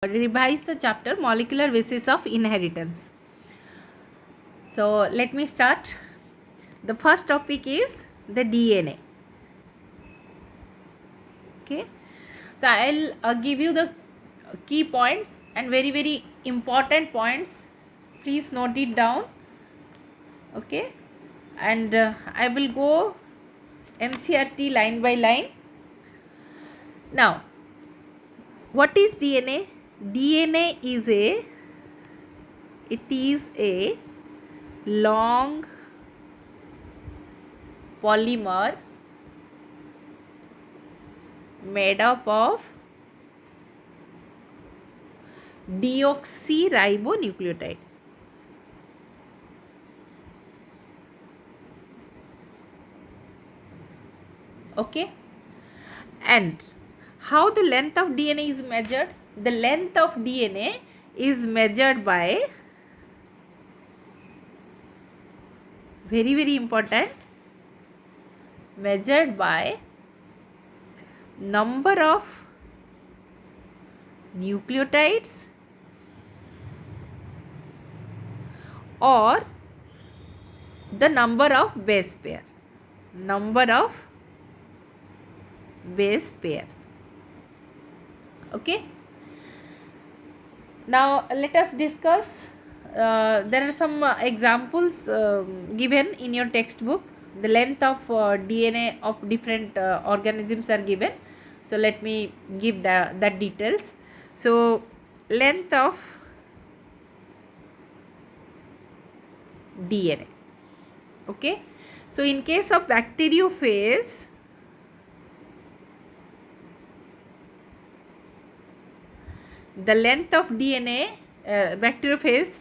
revise the chapter molecular basis of inheritance. So let me start. The first topic is the DNA. Okay, so I'll give you the key points and very important points. Please note it down. Okay, and I will go NCERT line by line. Now, what is DNA? DNA is a long polymer made up of deoxyribonucleotide. Okay, and how the length of DNA is measured? The length of DNA is measured by, very important, measured by number of nucleotides or the number of base pair. Number of base pair. Okay, now let us discuss. There are some examples given in your textbook. The length of DNA of different organisms are given. So let me give that details. So length of DNA. Okay, so in case of bacteriophage, the length of DNA, bacteriophage,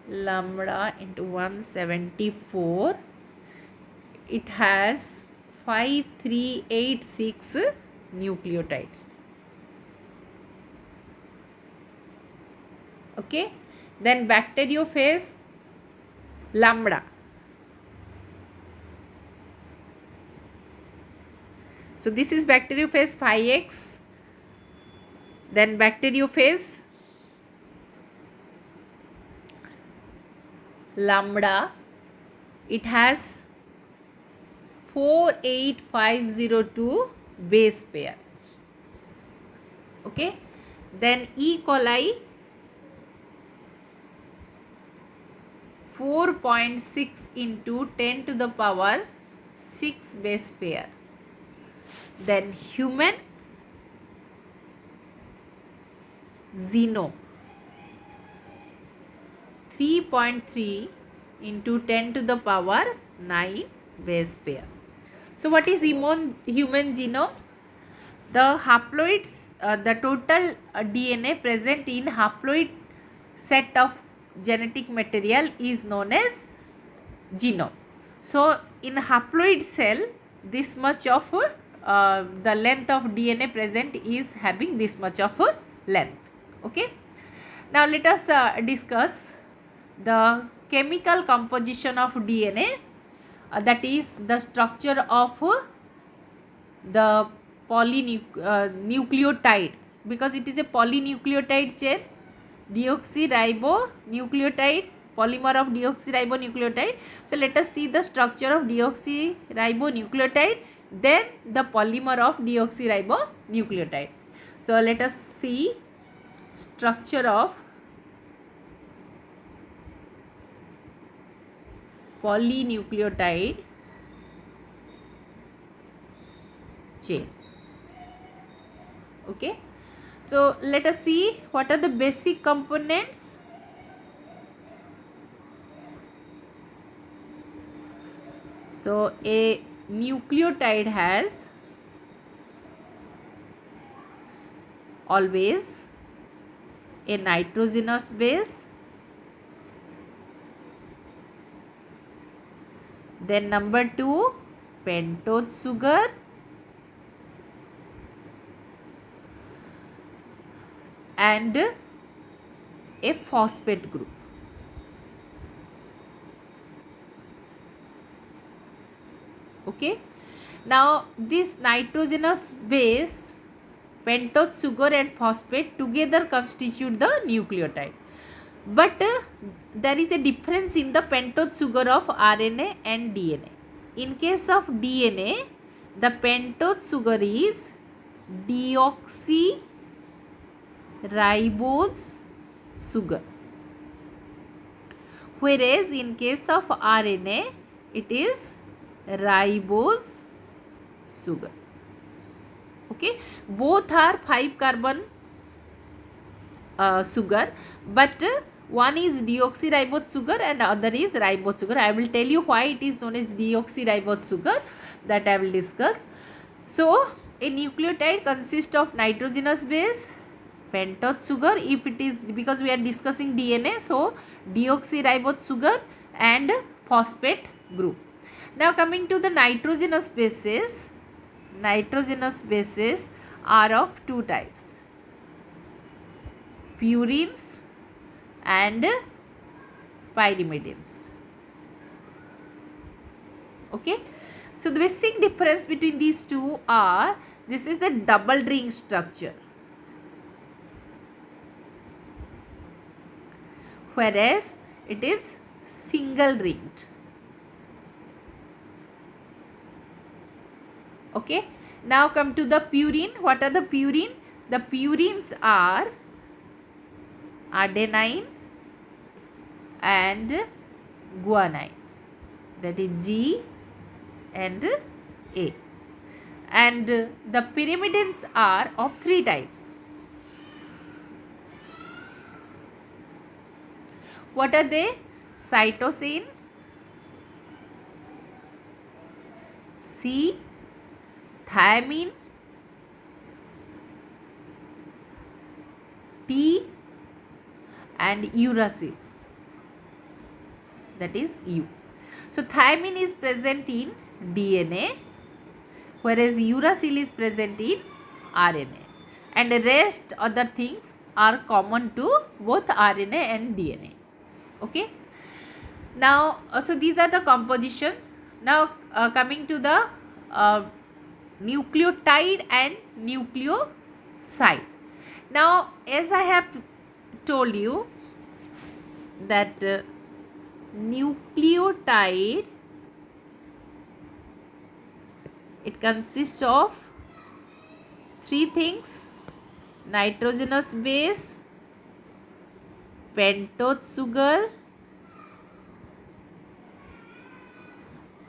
lambda into 174, it has 5386 nucleotides. Okay, then bacteriophage lambda, so this is bacteriophage 5x. Then bacteriophage lambda, it has 48502 base pair. Okay, then E. coli 4.6 into 10 to the power 6 base pair. Then human xeno 3.3 into 10 to the power 9 base pair. So what is human genome? The haploids, the total DNA present in haploid set of genetic material is known as genome. So in haploid cell, this much of the length of DNA present is having this much of length. Okay, now let us discuss the chemical composition of DNA, that is the structure of the polynucleotide, because it is a polynucleotide chain, deoxyribonucleotide, polymer of deoxyribonucleotide. So let us see the structure of deoxyribonucleotide, then the polymer of deoxyribonucleotide. So let us see structure of polynucleotide chain. Okay, so let us see what are the basic components. So a nucleotide has always a nitrogenous base, then number 2 pentose sugar, and a phosphate group. Okay, now this nitrogenous base pentose sugar and phosphate together constitute the nucleotide. But there is a difference in the pentose sugar of RNA and DNA. In case of DNA, the pentose sugar is deoxyribose sugar, whereas in case of RNA, it is ribose sugar. Okay, both are 5 carbon sugar, but one is deoxyribose sugar and other is ribose sugar. I will tell you why it is known as deoxyribose sugar, that I will discuss. So a nucleotide consists of nitrogenous base, pentose sugar, if it is, because we are discussing DNA, so deoxyribose sugar and phosphate group. Now coming to the nitrogenous bases are of two types, purines and pyrimidines. Okay, so the basic difference between these two are, this is a double ring structure, whereas it is single ringed. Okay, now come to the purine. What are the purine? The purines are adenine and guanine, that is G and A. And the pyrimidines are of three types. What are they? Cytosine, C, thiamine, T, and uracil, that is U. So thiamine is present in DNA, whereas uracil is present in RNA, and the rest other things are common to both RNA and DNA. Okay, now so these are the composition. Now coming to the nucleotide and nucleoside. Now as I have told you that nucleotide, it consists of three things: nitrogenous base, pentose sugar,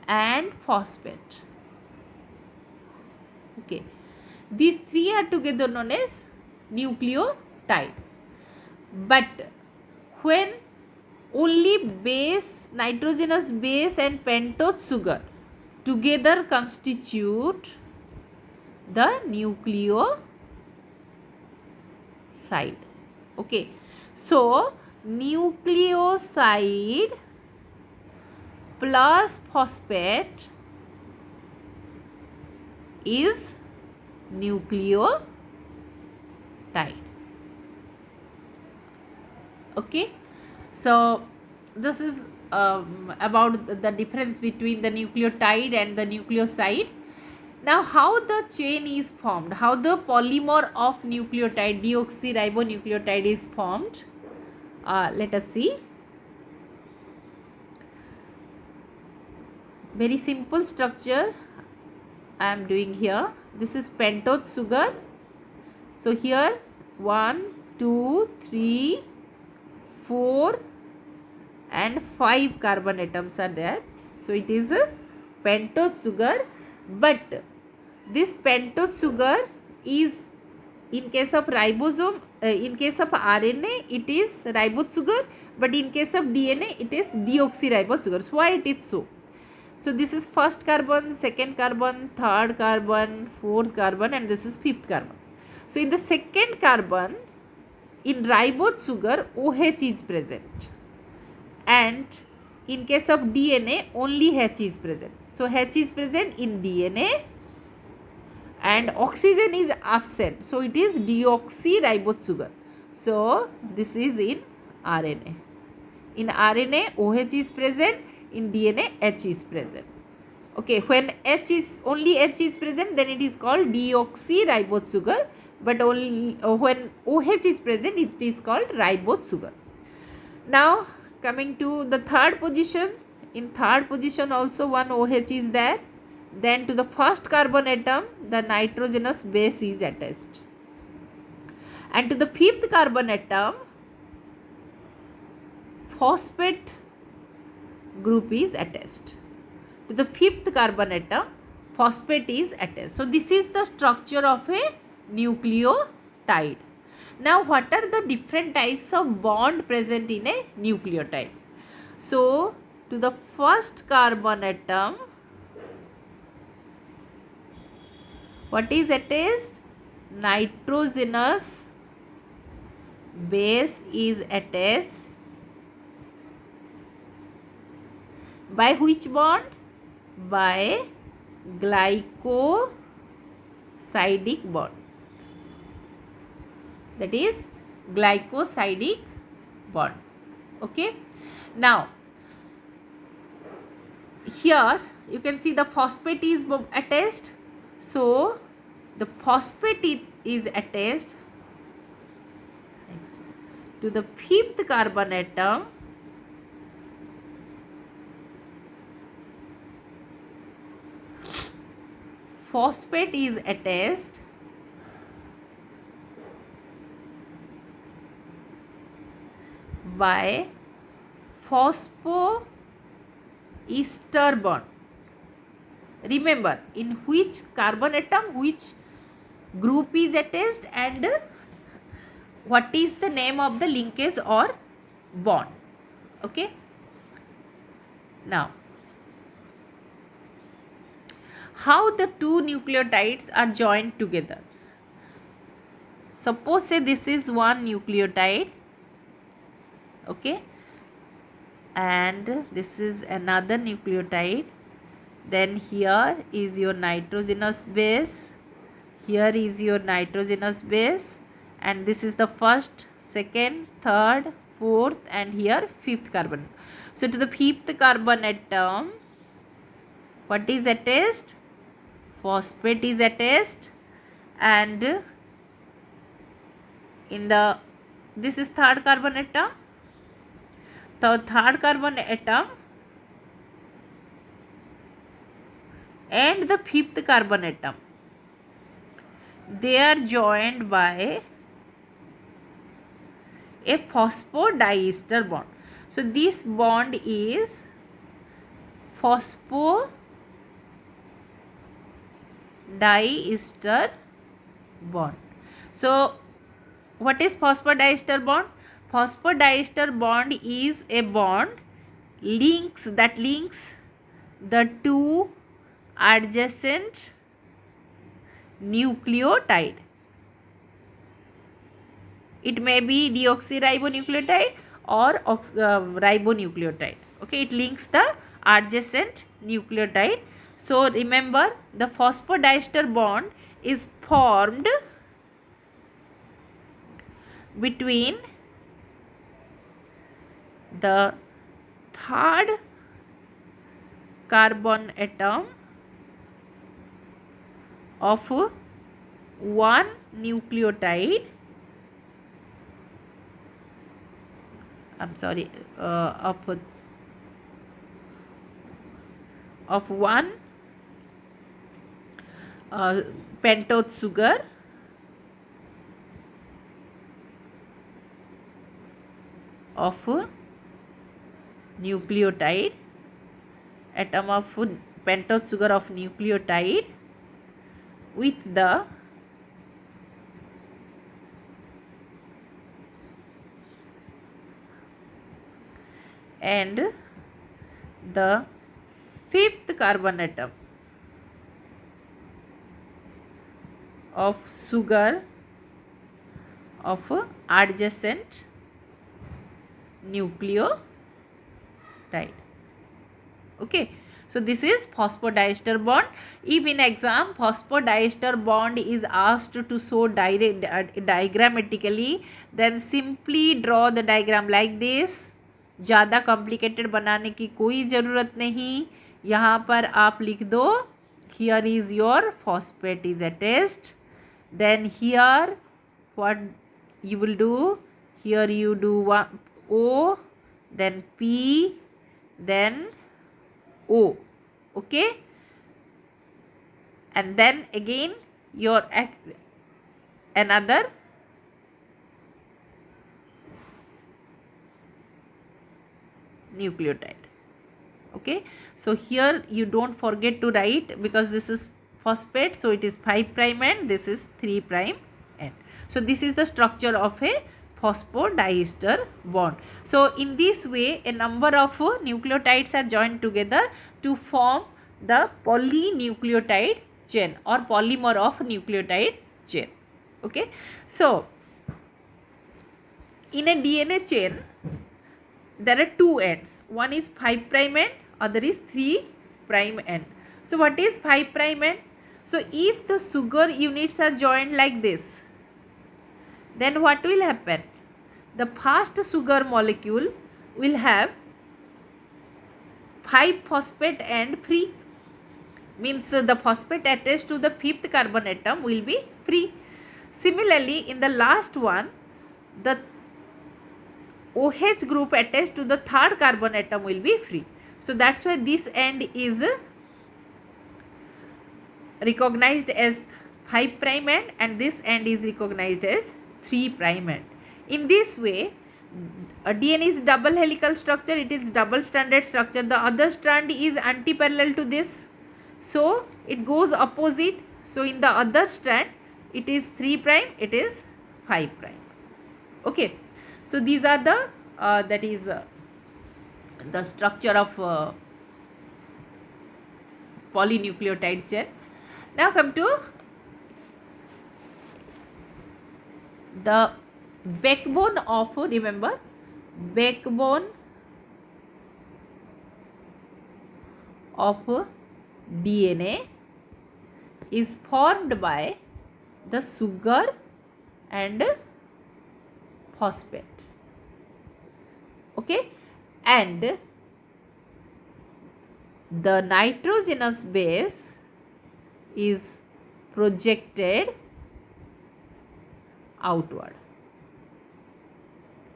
and phosphate. Okay, these three are together known as nucleotide. But when only base, nitrogenous base and pentose sugar together constitute the nucleoside. Okay, so nucleoside plus phosphate is nucleotide. Okay, so this is about the difference between the nucleotide and the nucleoside. Now how the chain is formed, how the polymer of nucleotide, deoxyribonucleotide, is formed, let us see. Very simple structure I am doing here. This is pentose sugar. So here 1, 2, 3, 4 and 5 carbon atoms are there. So it is a pentose sugar, but this pentose sugar is, in case of ribosome, in case of RNA it is ribose sugar, but in case of DNA it is deoxyribose sugar. So why it is so? So this is first carbon, second carbon, third carbon, fourth carbon, and this is fifth carbon. So in the second carbon, in ribose sugar, OH is present, and in case of DNA only H is present. So H is present in DNA and oxygen is absent, so it is deoxyribose sugar. So this is in RNA. In RNA OH is present, in DNA H is present. Okay, when only H is present, then it is called deoxyribose sugar. but only when OH is present, it is called ribose sugar. Now coming to the third position, in third position also one OH is there. Then to the first carbon atom, the nitrogenous base is attached, and to the fifth carbon atom, phosphate group is attached. To the fifth carbon atom, phosphate is attached. So this is the structure of a nucleotide. Now what are the different types of bond present in a nucleotide? So to the first carbon atom, what is attached? Nitrogenous base is attached. By which bond? By glycosidic bond. That is glycosidic bond. Okay. Now here you can see the phosphate is attached. So the phosphate is attached next to the fifth carbon atom. Phosphate is attached by phosphoester bond. Remember, in which carbon atom which group is attached and what is the name of the linkage or bond. Okay. Now, how the two nucleotides are joined together? Suppose say this is one nucleotide, okay, and this is another nucleotide. Then here is your nitrogenous base, here is your nitrogenous base, and this is the first, second, third, fourth, and here fifth carbon. So to the fifth carbon atom, what is attached? Phosphate is attached, and in the, this is third carbon atom. The third carbon atom and the fifth carbon atom, they are joined by a phosphodiester bond. So this bond is phosphodiester bond. So what is phosphodiester bond? Phosphodiester bond is a bond that links the two adjacent nucleotide. It may be deoxyribonucleotide or ribonucleotide. Okay, it links the adjacent nucleotide. So remember, the phosphodiester bond is formed between the third carbon atom of one nucleotide, of one pentose sugar of nucleotide, atom of pentose sugar of nucleotide with the and the fifth carbon atom of sugar of adjacent nucleotide. Okay, so this is phosphodiester bond. If in exam phosphodiester bond is asked to show diagrammatically, then simply draw the diagram like this. ज़्यादा complicated बनाने की कोई ज़रूरत नहीं. यहाँ पर आप लिख दो, here is your phosphate is attached Then here what you will do, here you do one O, then P, then O, okay, and then again your another nucleotide. Okay, so here you don't forget to write, because this is phosphate, so it is 5 prime end, this is 3 prime end. So this is the structure of a phosphodiester bond. So in this way a number of nucleotides are joined together to form the polynucleotide chain or polymer of nucleotide chain. Okay, so in a DNA chain there are two ends. One is 5 prime end, other is 3 prime end. So what is 5 prime end? So if the sugar units are joined like this, then what will happen? The first sugar molecule will have 5 phosphate end free. Means the phosphate attached to the 5th carbon atom will be free. Similarly, in the last one, the OH group attached to the 3rd carbon atom will be free. So that's why this end is recognized as 5 prime end and this end is recognized as 3 prime end. In this way, a DNA is double helical structure, it is double stranded structure. The other strand is anti-parallel to this, so it goes opposite. So in the other strand, it is 3 prime, it is 5 prime. Okay, so these are the the structure of polynucleotide chain. Now come to the backbone of, remember, backbone of DNA is formed by the sugar and phosphate. Okay, and the nitrogenous base is projected outward.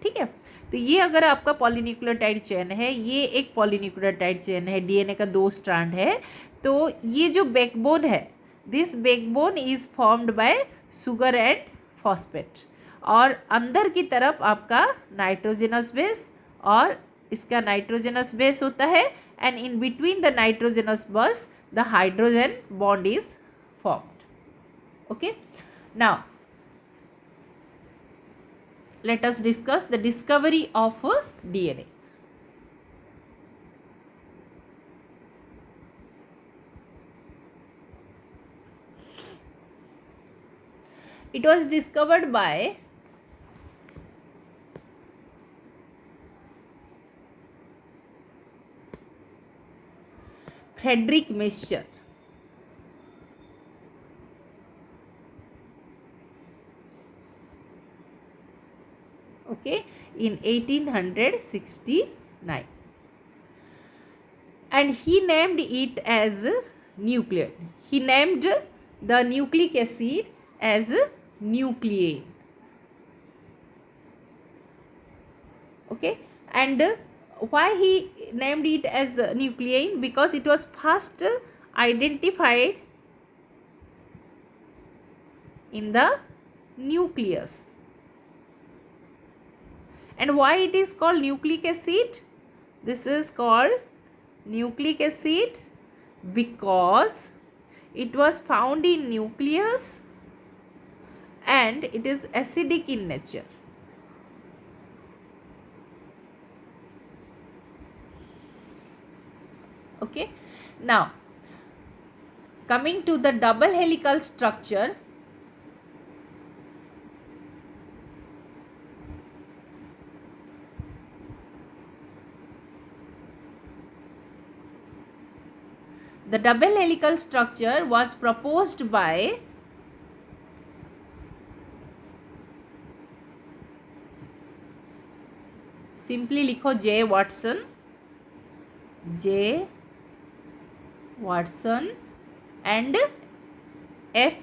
ठीक है, तो ये अगर आपका polynucleotide chain है, ये एक polynucleotide chain है, डीएनए का 2 स्ट्रैंड है, तो ये जो बैकबोन है, this backbone is formed by sugar and phosphate, और अंदर की तरफ आपका नाइट्रोजनस बेस, और इसका नाइट्रोजनस बेस होता है, and in between the nitrogenous base the hydrogen bond is formed. Okay, now let us discuss the discovery of DNA. It was discovered by Frederick Miescher. Okay, in 1869, and he named it as nucleate. He named the nucleic acid as nucleane. Okay, and why he named it as nucleane? Because it was first identified in the nucleus. And why it is called nucleic acid? This is called nucleic acid because it was found in nucleus and it is acidic in nature. Okay, now coming to the double helical structure, the double helical structure was proposed by simply लिखो J. Watson and F.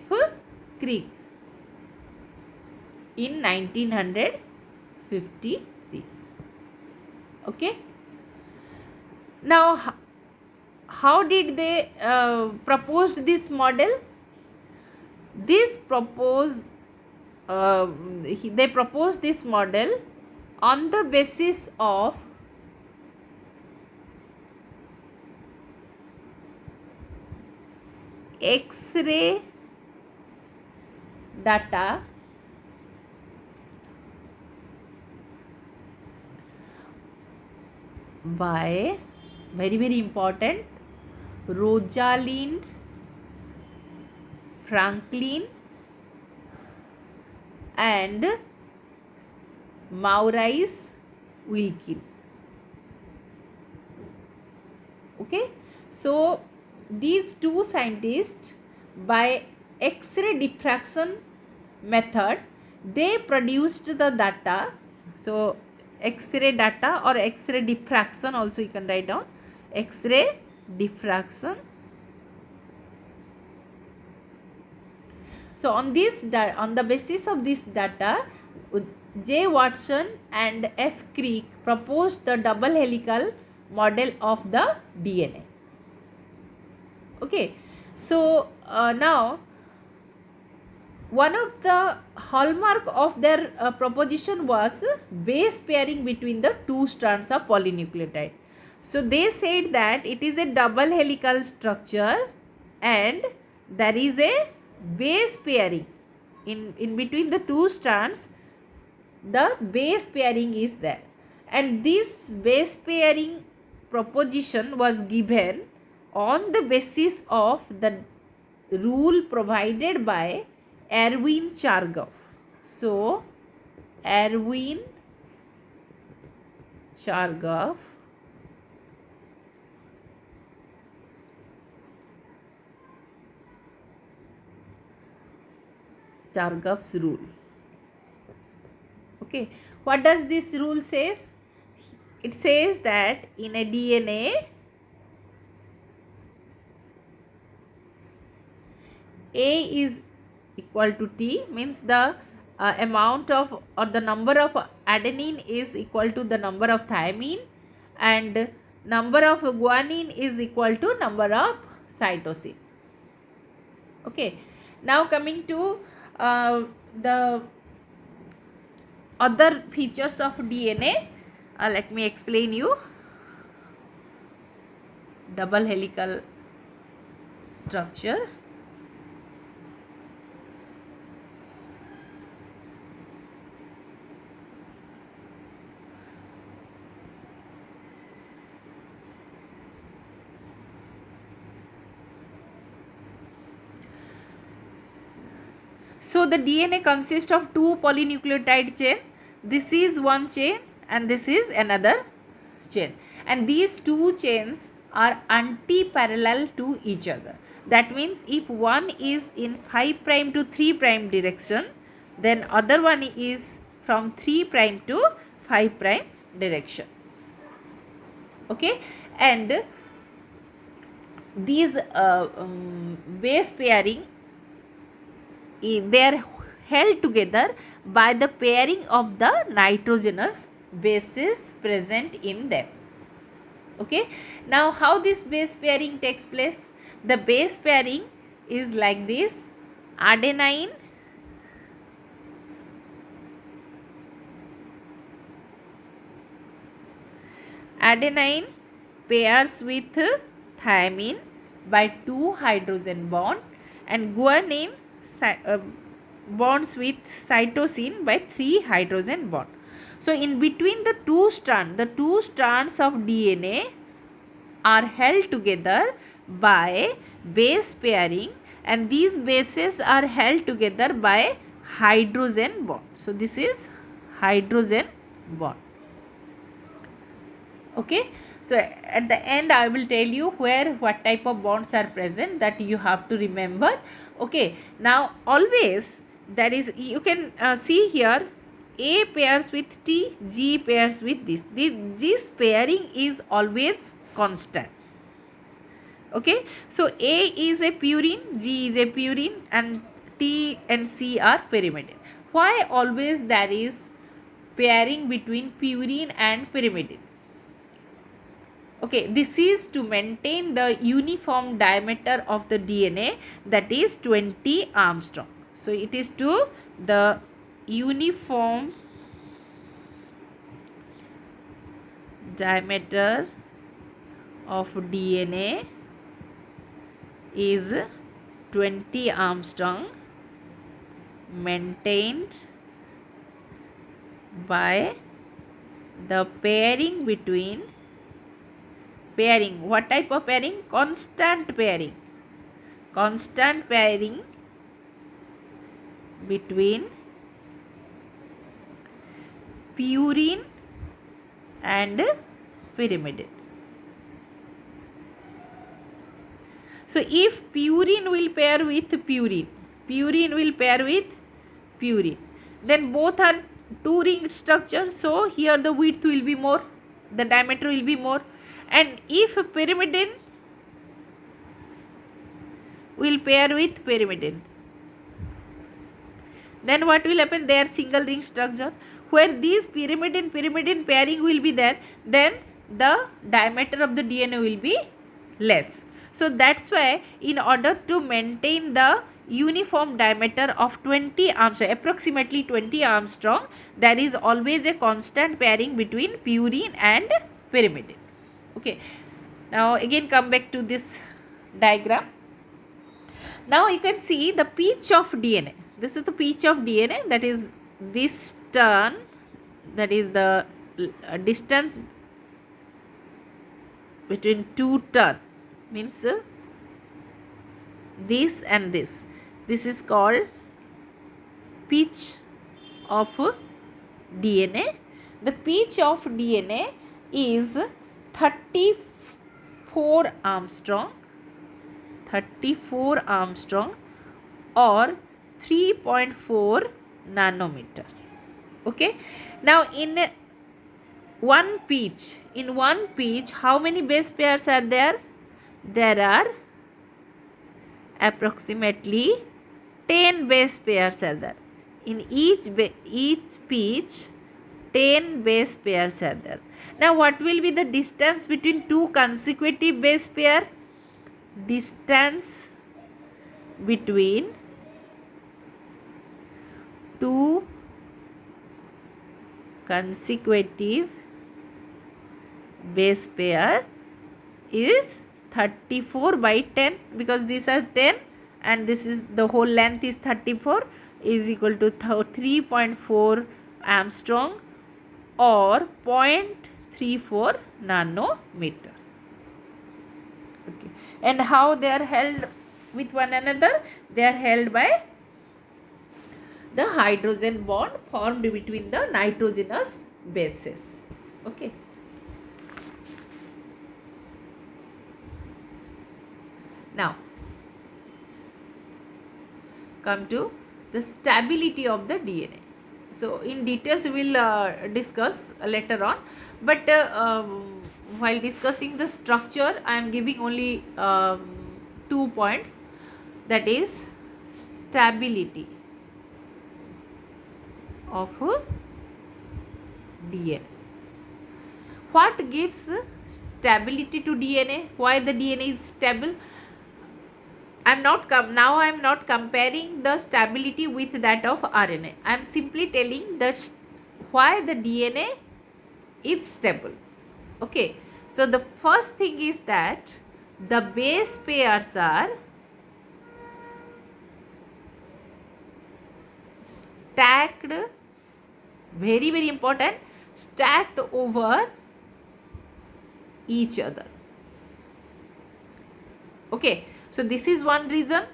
Crick. in 1953. Okay. Now, how did they proposed this model? This propose they proposed this model on the basis of X-ray data by, very important, Rosalind Franklin and Maurice Wilkin. Okay, so these two scientists, by X-ray diffraction method, they produced the data. So X-ray data or X-ray diffraction also you can write down, X-ray diffraction. So on the basis of this data, J. Watson and F. Crick proposed the double helical model of the DNA. Okay, so now one of the hallmark of their proposition was base pairing between the two strands of polynucleotide. So they said that it is a double helical structure and there is a base pairing in between the two strands. The base pairing is there, and this base pairing proposition was given on the basis of the rule provided by Erwin Chargaff. So Erwin Chargaff Chargaff's rule. Okay, what does this rule says? It says that in a DNA, A is equal to T, means the amount of or the number of adenine is equal to the number of thymine, and number of guanine is equal to number of cytosine. Okay, now coming to the other features of DNA, let me explain you. Double helical structure. So the DNA consists of two polynucleotide chain. This is one chain and this is another chain, and these two chains are anti-parallel to each other. That means if one is in 5 prime to 3 prime direction, then other one is from 3 prime to 5 prime direction. Okay, and these base pairing, they are held together by the pairing of the nitrogenous bases present in them. Okay, now how this base pairing takes place? The base pairing is like this: adenine pairs with thymine by 2 hydrogen bond, and guanine bonds with cytosine by 3 hydrogen bond. So in between the two strands of DNA are held together by base pairing, and these bases are held together by hydrogen bond. So this is hydrogen bond. Okay, so at the end I will tell you what type of bonds are present, that you have to remember. Okay, now always that is, you can see here, A pairs with T, G pairs with this. This pairing is always constant. Okay, so A is a purine, G is a purine, and T and C are pyrimidine. Why always there is pairing between purine and pyrimidine? Okay, this is to maintain the uniform diameter of the DNA, that is 20 Armstrong. So it is to the uniform diameter of DNA is 20 Armstrong, maintained by the pairing between what type of pairing? Constant pairing between purine and pyrimidine. So if purine will pair with purine will pair with purine, then both are two ring structure, so here the width will be more, the diameter will be more. And if pyrimidine will pair with pyrimidine, then what will happen? They are single ring structure. Where these pyrimidine pairing will be there, then the diameter of the DNA will be less. So that's why in order to maintain the uniform diameter of 20 Armstrong, approximately 20 Armstrong, there is always a constant pairing between purine and pyrimidine. Okay, now again come back to this diagram. Now you can see the pitch of DNA. This is the pitch of DNA, that is this turn, that is the distance between two turn, means this and this. This is called pitch of DNA. The pitch of DNA is 34 Armstrong or 3.4 nanometer. Okay, now in one pitch, how many base pairs are there? There are approximately 10 base pairs are there. In each pitch 10 base pairs are there. Now what will be the distance between two consecutive base pair? Distance between two consecutive base pair is 34 by 10, because these are 10 and this is the whole length is 34, is equal to 3.4 Armstrong or 0.34 nanometer. Okay, and how they are held with one another? They are held by the hydrogen bond formed between the nitrogenous bases. Okay. Now come to the stability of the DNA. So in details we will discuss later on, but while discussing the structure I am giving only 2 points, that is stability of DNA. What gives stability to DNA? Why the DNA is stable? I am not comparing the stability with that of RNA. I am simply telling that why the DNA is stable. Okay, so the first thing is that the base pairs are stacked, very very important, stacked over each other. Okay, so this is one reason,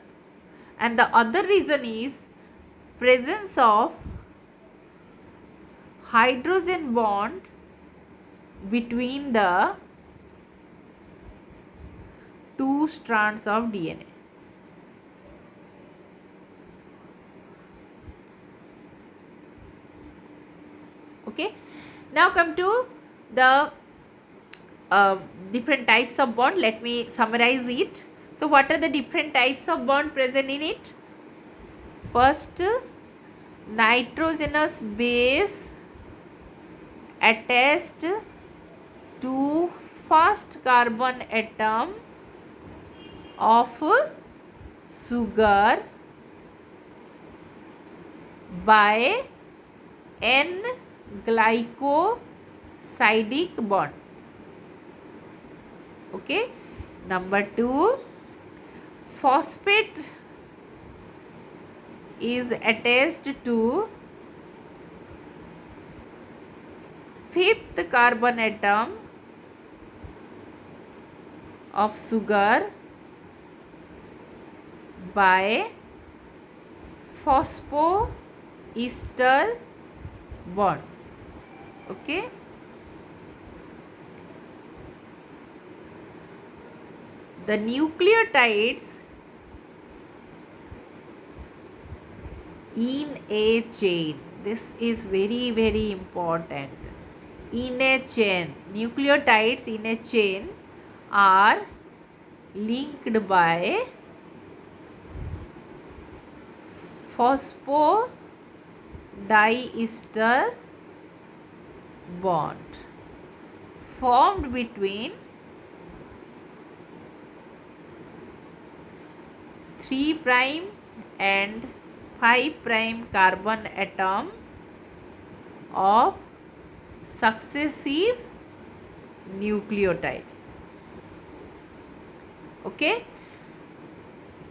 and the other reason is presence of hydrogen bond between the two strands of DNA. Okay, now come to the different types of bond. Let me summarize it. So what are the different types of bond present in it? First, nitrogenous base attached to first carbon atom of sugar by N glycosidic bond. Okay. Number 2, phosphate is attached to fifth carbon atom of sugar by phosphoester bond. Okay. The nucleotides in a chain, this is very very important. In a chain, nucleotides in a chain are linked by phosphodiester bond formed between 3 prime and 5 prime carbon atom of successive nucleotide. Okay.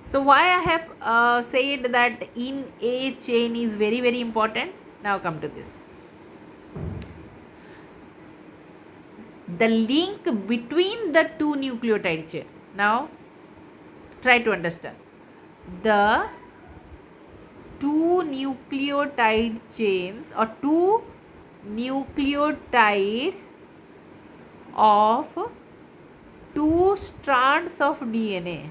So why I have said that in a chain is very very important. Now come to this. The link between the two nucleotide chain. Now try to understand. The two nucleotide chains or two nucleotide of two strands of DNA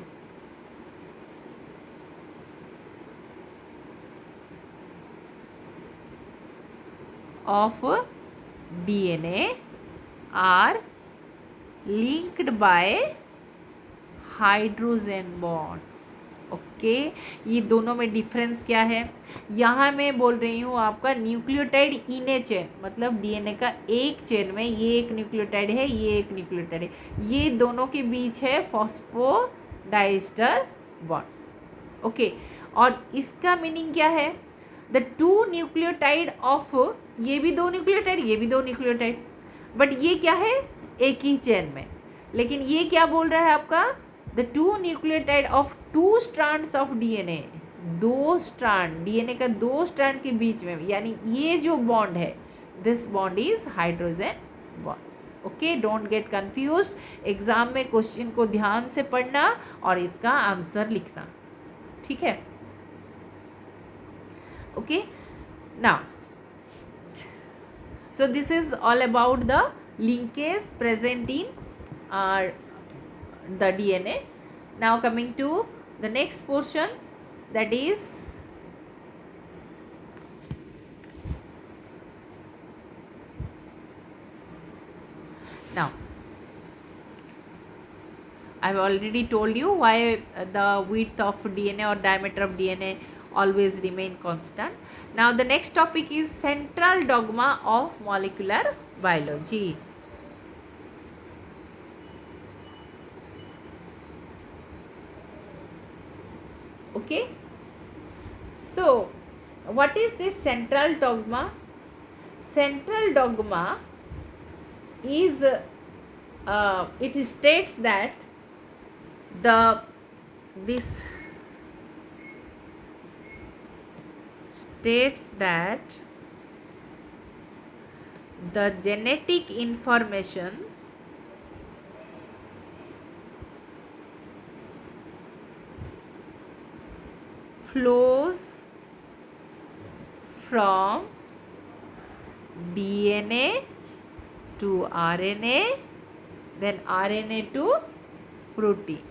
are linked by hydrogen bond. Okay. ये दोनों में difference क्या है? यहाँ मैं बोल रही हूँ आपका न्यूक्लियोटाइड इन ए चेन, मतलब डीएनए का एक चेन में ये एक न्यूक्लियोटाइड है, ये एक न्यूक्लियोटाइड है, ये दोनों के बीच है फॉस्फोडाइस्टर बॉन्ड. ओके. और इसका मीनिंग क्या है? द टू न्यूक्लियोटाइड ऑफ, ये भी दो न्यूक्लियोटाइड, ये भी दो न्यूक्लियोटाइड, बट ये क्या है? एक ही चेन में. लेकिन ये क्या बोल रहा है आपका? The two nucleotide of two strands of DNA, दो स्ट्रैंड, डीएनए का दो स्ट्रैंड के बीच में, यानी ये जो बॉन्ड है, this bond is hydrogen bond. Okay. Don't get confused. Exam में क्वेश्चन को ध्यान से पढ़ना और इसका आंसर लिखना. ठीक है. Okay. Now, so this is all about the linkage present in the DNA. Now coming to the next portion, that is now I have already told you why the width of DNA or diameter of DNA always remain constant. Now the next topic is central dogma of molecular biology. Okay. So what is this central dogma? Central dogma is it states that the genetic information flows from DNA to RNA, then RNA to protein.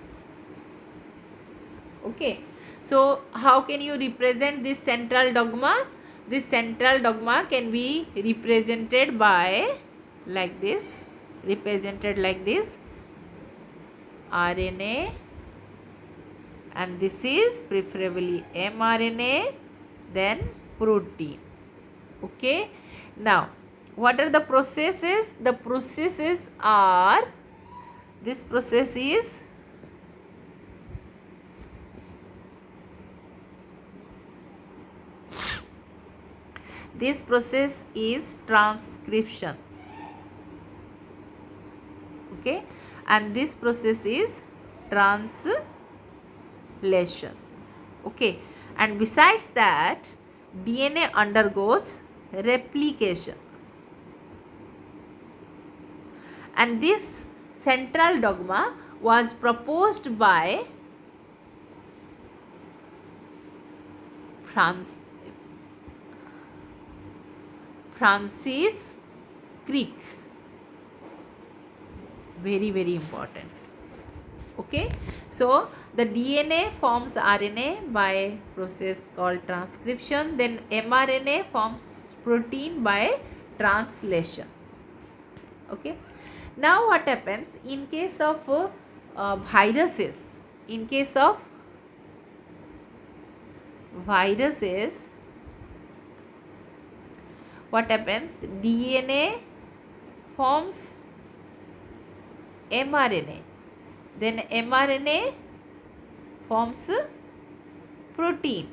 Okay. So how can you represent this central dogma? This central dogma can be represented by like this, represented like this, RNA, and this is preferably mRNA, then protein. Okay, now what are the processes? The processes are, this process is transcription. Okay, and this process is translation. Okay, and besides that, DNA undergoes replication, and this central dogma was proposed by Francis Crick. Very, very important. Okay, so the DNA forms RNA by process called transcription, then mRNA forms protein by translation. Okay, now what happens in case of viruses? In case of viruses, what happens? DNA forms mRNA, then mRNA forms protein.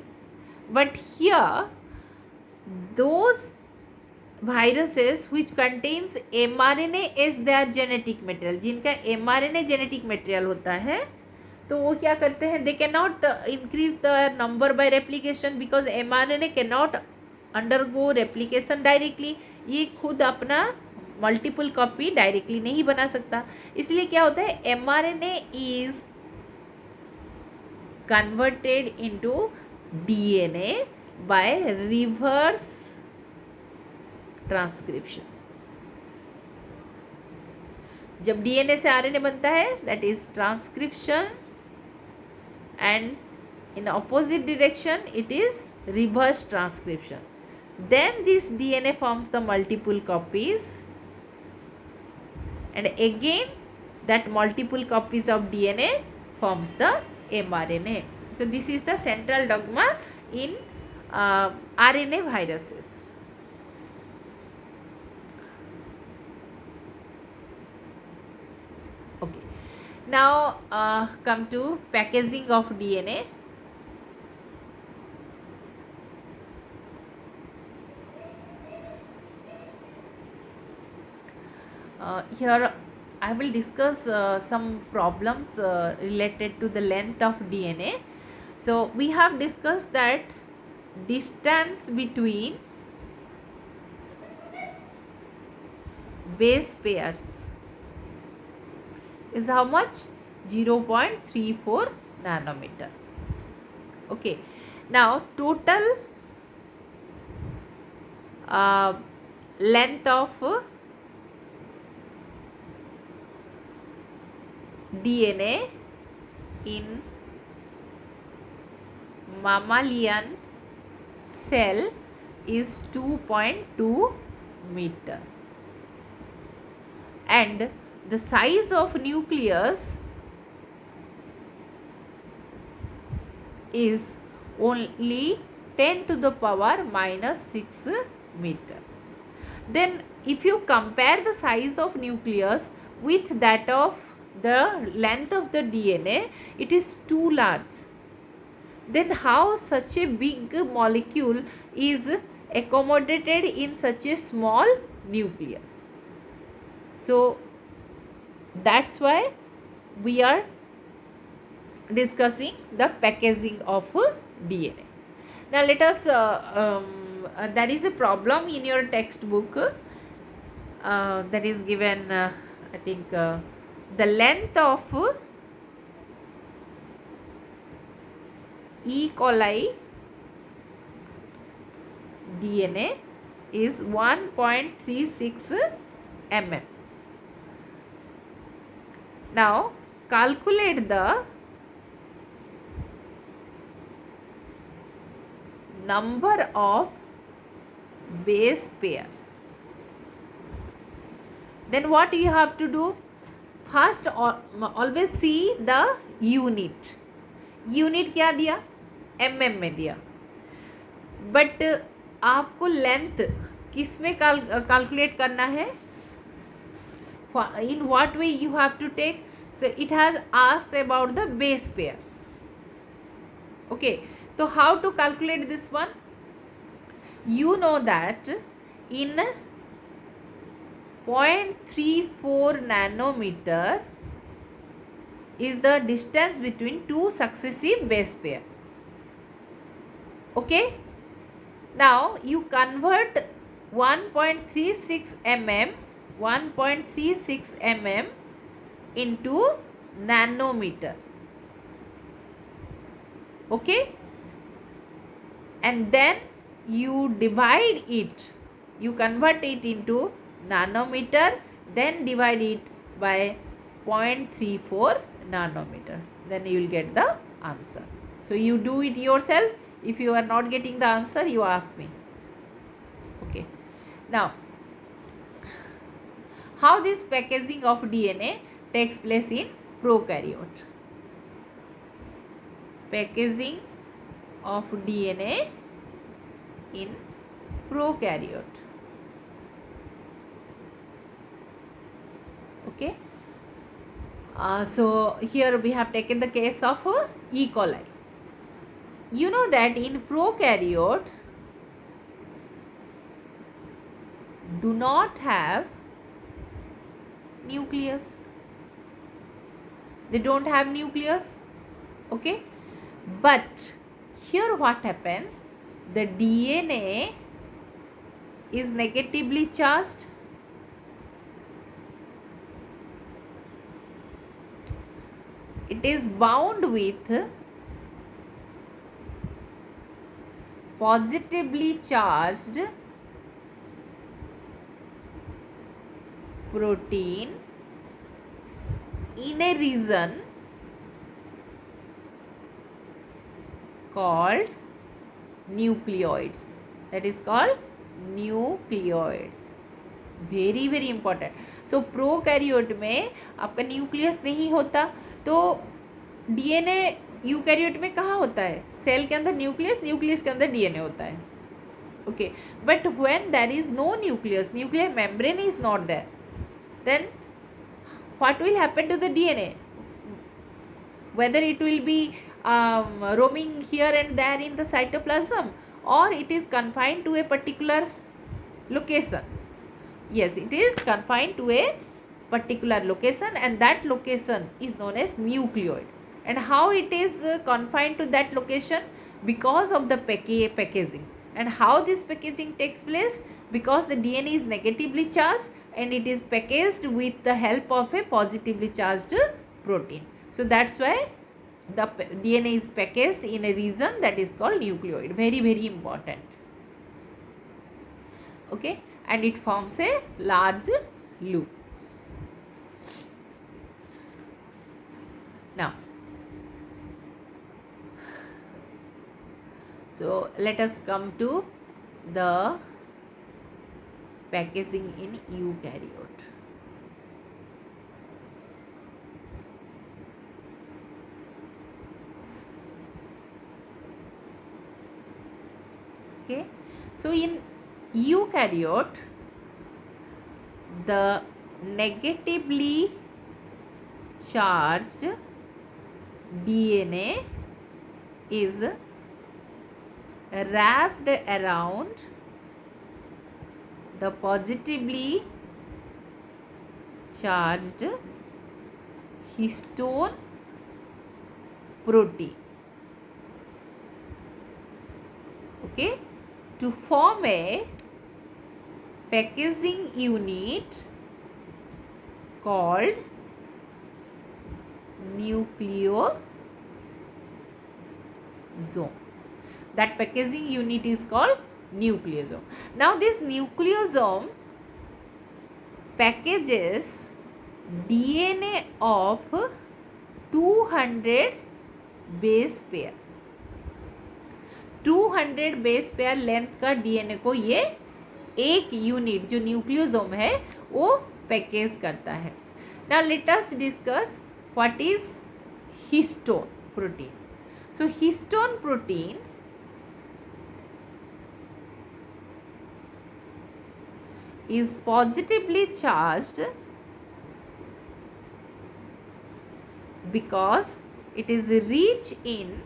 But here, those viruses which contains mRNA is their genetic material, जिनका mRNA genetic material होता है, तो वो क्या करते हैं? They cannot increase the number by replication because mRNA cannot undergo replication directly. ये खुद अपना मल्टीपल कॉपी डायरेक्टली नहीं बना सकता, इसलिए क्या होता है? mRNA is converted into DNA by reverse transcription. जब DNA से RNA बनता है, that is transcription, and in opposite direction it is reverse transcription. Then this DNA forms the multiple copies, and again that multiple copies of DNA forms the mRNA. So this is the central dogma in RNA viruses. Okay, now come to packaging of DNA. Here I will discuss some problems related to the length of DNA. So we have discussed that distance between base pairs is how much? 0.34 nanometer. Okay, now total length of DNA in mammalian cell is 2.2 meter, and the size of nucleus is only 10 to the power minus 6 meter. Then if you compare the size of nucleus with that of the length of the DNA, it is too large. Then how such a big molecule is accommodated in such a small nucleus? So that's why we are discussing the packaging of DNA. Now let us, there is a problem in your textbook that is given, I think, the length of E. coli DNA is 1.36 mm. Now calculate the number of base pair. Then what you have to do? First always see the unit. Unit क्या दिया? mm में दिया. But आपको length किस में calculate करना है, in what way you have to take. So it has asked about the base pairs. Okay, so how to calculate this one? You know that in 0.34 nanometer is the distance between two successive base pair. Okay, now you convert 1.36 mm 1.36 mm into nanometer. Okay, and then you divide it, you convert it into nanometer, then divide it by 0.34 nanometer, then you will get the answer. So you do it yourself. If you are not getting the answer, you ask me. Okay, now how this packaging of DNA takes place in prokaryote. Packaging of DNA in prokaryote. Okay, so here we have taken the case of E. coli. You know that in prokaryote do not have nucleus. They don't have nucleus. Okay, but here what happens, the DNA is negatively charged. It is bound with positively charged protein in a region called nucleoids. That is called nucleoid. Very very important. So prokaryote में आपका nucleus नहीं होता, तो DNA eukaryote में कहाँ होता है, cell के अंदर न्यूक्लियस, न्यूक्लियस के अंदर डीएनए होता है. Okay, but when there is no nucleus, nuclear membrane is not there, then what will happen to the DNA? Whether it will be roaming here and there in the cytoplasm, or it is confined to a particular location. Yes, it is confined to a particular location, and that location is known as nucleoid. And how it is confined to that location? Because of the packaging. And how this packaging takes place? Because the DNA is negatively charged and it is packaged with the help of a positively charged protein. So that's why the DNA is packaged in a region that is called nucleoid. Very very important. Okay, and it forms a large loop. Now, so let us come to the packaging in eukaryote. Okay, so in eukaryote, the negatively charged DNA is wrapped around the positively charged histone protein. Okay, to form a packaging unit called nucleosome. That packaging unit is called nucleosome. Now this nucleosome packages DNA of 200 base pair. 200 base pair length का DNA को ये एक unit जो nucleosome है वो package करता है. Now let us discuss what is histone protein. So histone protein is positively charged because it is rich in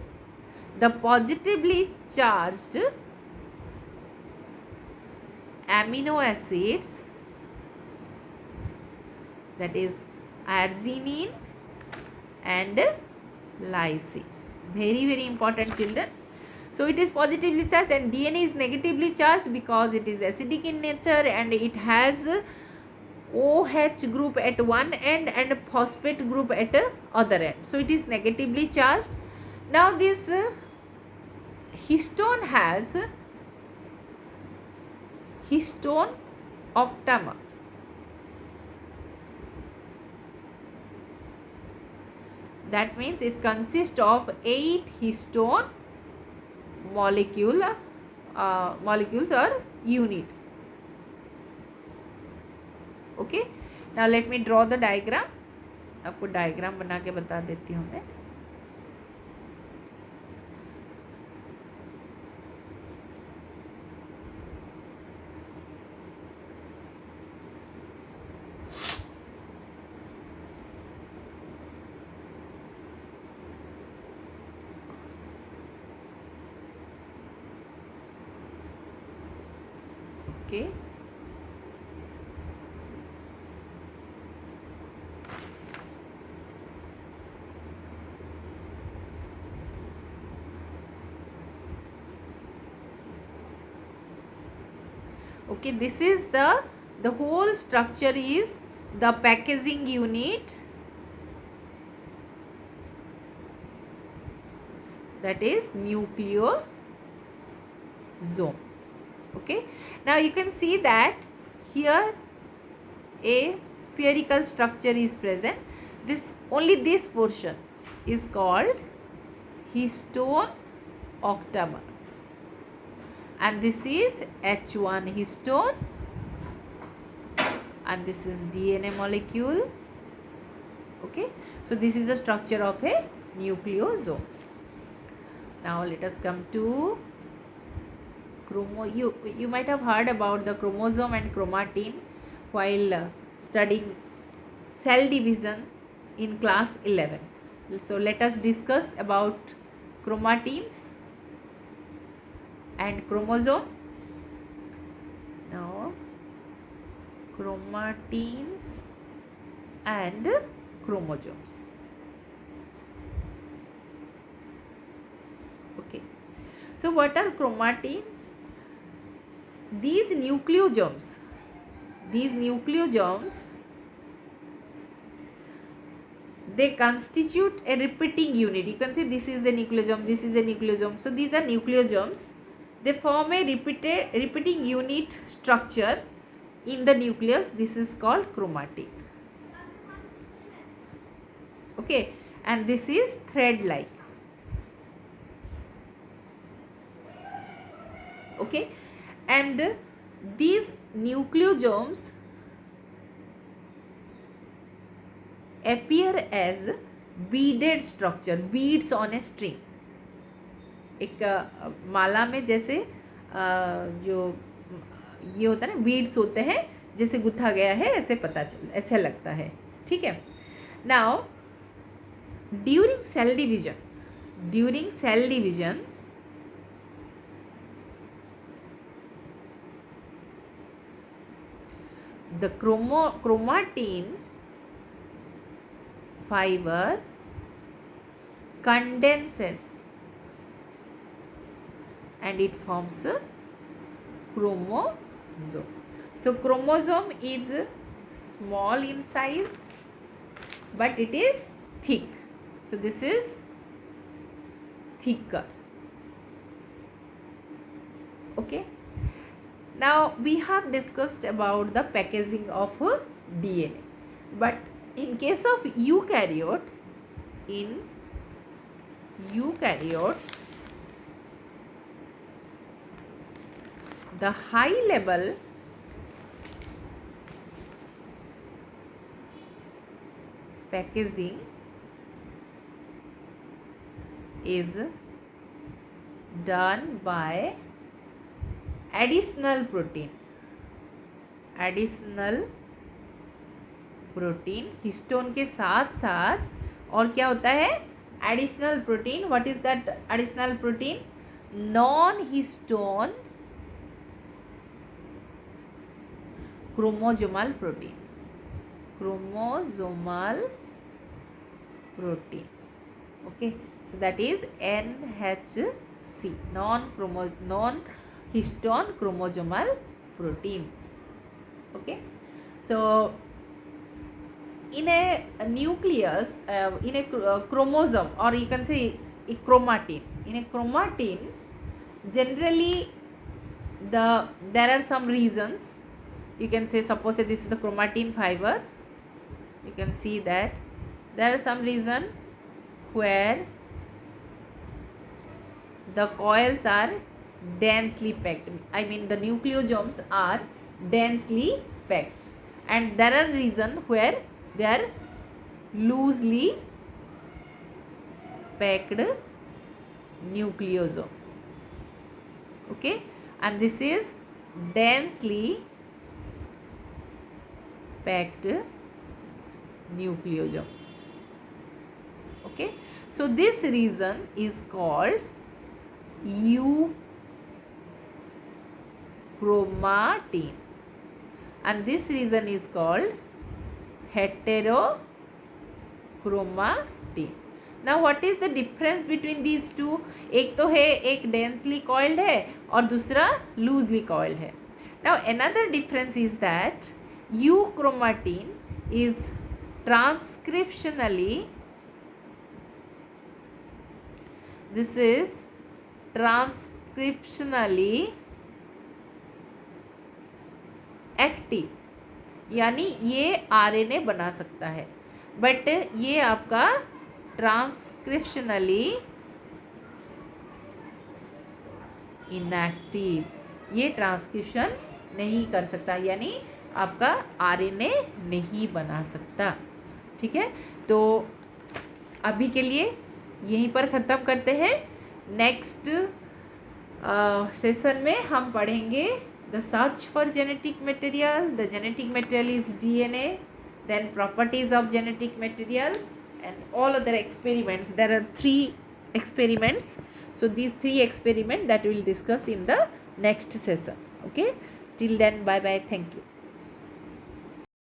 the positively charged amino acids, that is arginine and lysine. Very important, children. So it is positively charged, and DNA is negatively charged because it is acidic in nature and it has OH group at one end and phosphate group at the other end. So it is negatively charged. Now this histone has histone octamer. That means it consists of 8 histone molecules or units. Okay. Now let me draw the diagram. आपको diagram बना के बता देती हूँ मैं. Okay. Okay, this is the whole structure is the packaging unit, that is nucleosome. Okay, now you can see that here a spherical structure is present. Only this portion is called histone octamer, and this is H1 histone, and this is DNA molecule. Okay, so this is the structure of a nucleosome. Now let us come to you might have heard about the chromosome and chromatin while studying cell division in class 11. So let us discuss about chromatins and chromosome. Now chromatins and chromosomes. Okay, so what are chromatins? These nucleosomes, they constitute a repeating unit. You can see this is the nucleosome, this is a nucleosome. So these are nucleosomes. They form a repeating unit structure in the nucleus. This is called chromatin. Okay, and this is thread-like. Okay, and these nucleosomes appear as beaded structure, beads on a string. एक माला में जैसे जो ये होता है ना, beads होते हैं, जैसे गुथा गया है ऐसे पता चल ऐसा लगता है. ठीक है. Now during cell division the chromatin fiber condenses and it forms a chromosome. So chromosome is small in size but it is thick. So this is thicker. Okay. Now we have discussed about the packaging of DNA, but in case of eukaryotes, the high level packaging is done by additional protein. Additional protein, histone के साथ साथ और क्या होता है, additional protein. What is that additional protein? Non histone chromosomal protein. Chromosomal protein. Okay, so that is NHC, non histone chromosomal protein. Okay, so in a nucleus, in a chromosome, or you can say a chromatin. In a chromatin, generally there are some reasons. You can say, suppose this is the chromatin fiber. You can see that there are some reason where the coils are densely packed. I mean the nucleosomes are densely packed, and there are reason where they are loosely packed nucleosome. Okay, and this is densely packed nucleosome. Okay, so this region is called euchromatin, and this region is called heterochromatin. Now what is the difference between these two? एक तो है, एक densely coiled है और दूसरा loosely coiled है. Now another difference is that euchromatin is transcriptionally, this is transcriptionally active, यानी ये आरएनए बना सकता है, बट ये आपका ट्रांसक्रिप्शनली इनएक्टिव, ये ट्रांसक्रिप्शन नहीं कर सकता, यानी आपका आरएनए नहीं बना सकता. ठीक है, तो अभी के लिए यहीं पर ख़त्म करते हैं. नेक्स्ट सेशन में हम पढ़ेंगे the search for genetic material. The genetic material is DNA, then properties of genetic material and all other experiments. There are 3 experiments. So these 3 experiments that we will discuss in the next session. Okay, till then, bye bye, thank you.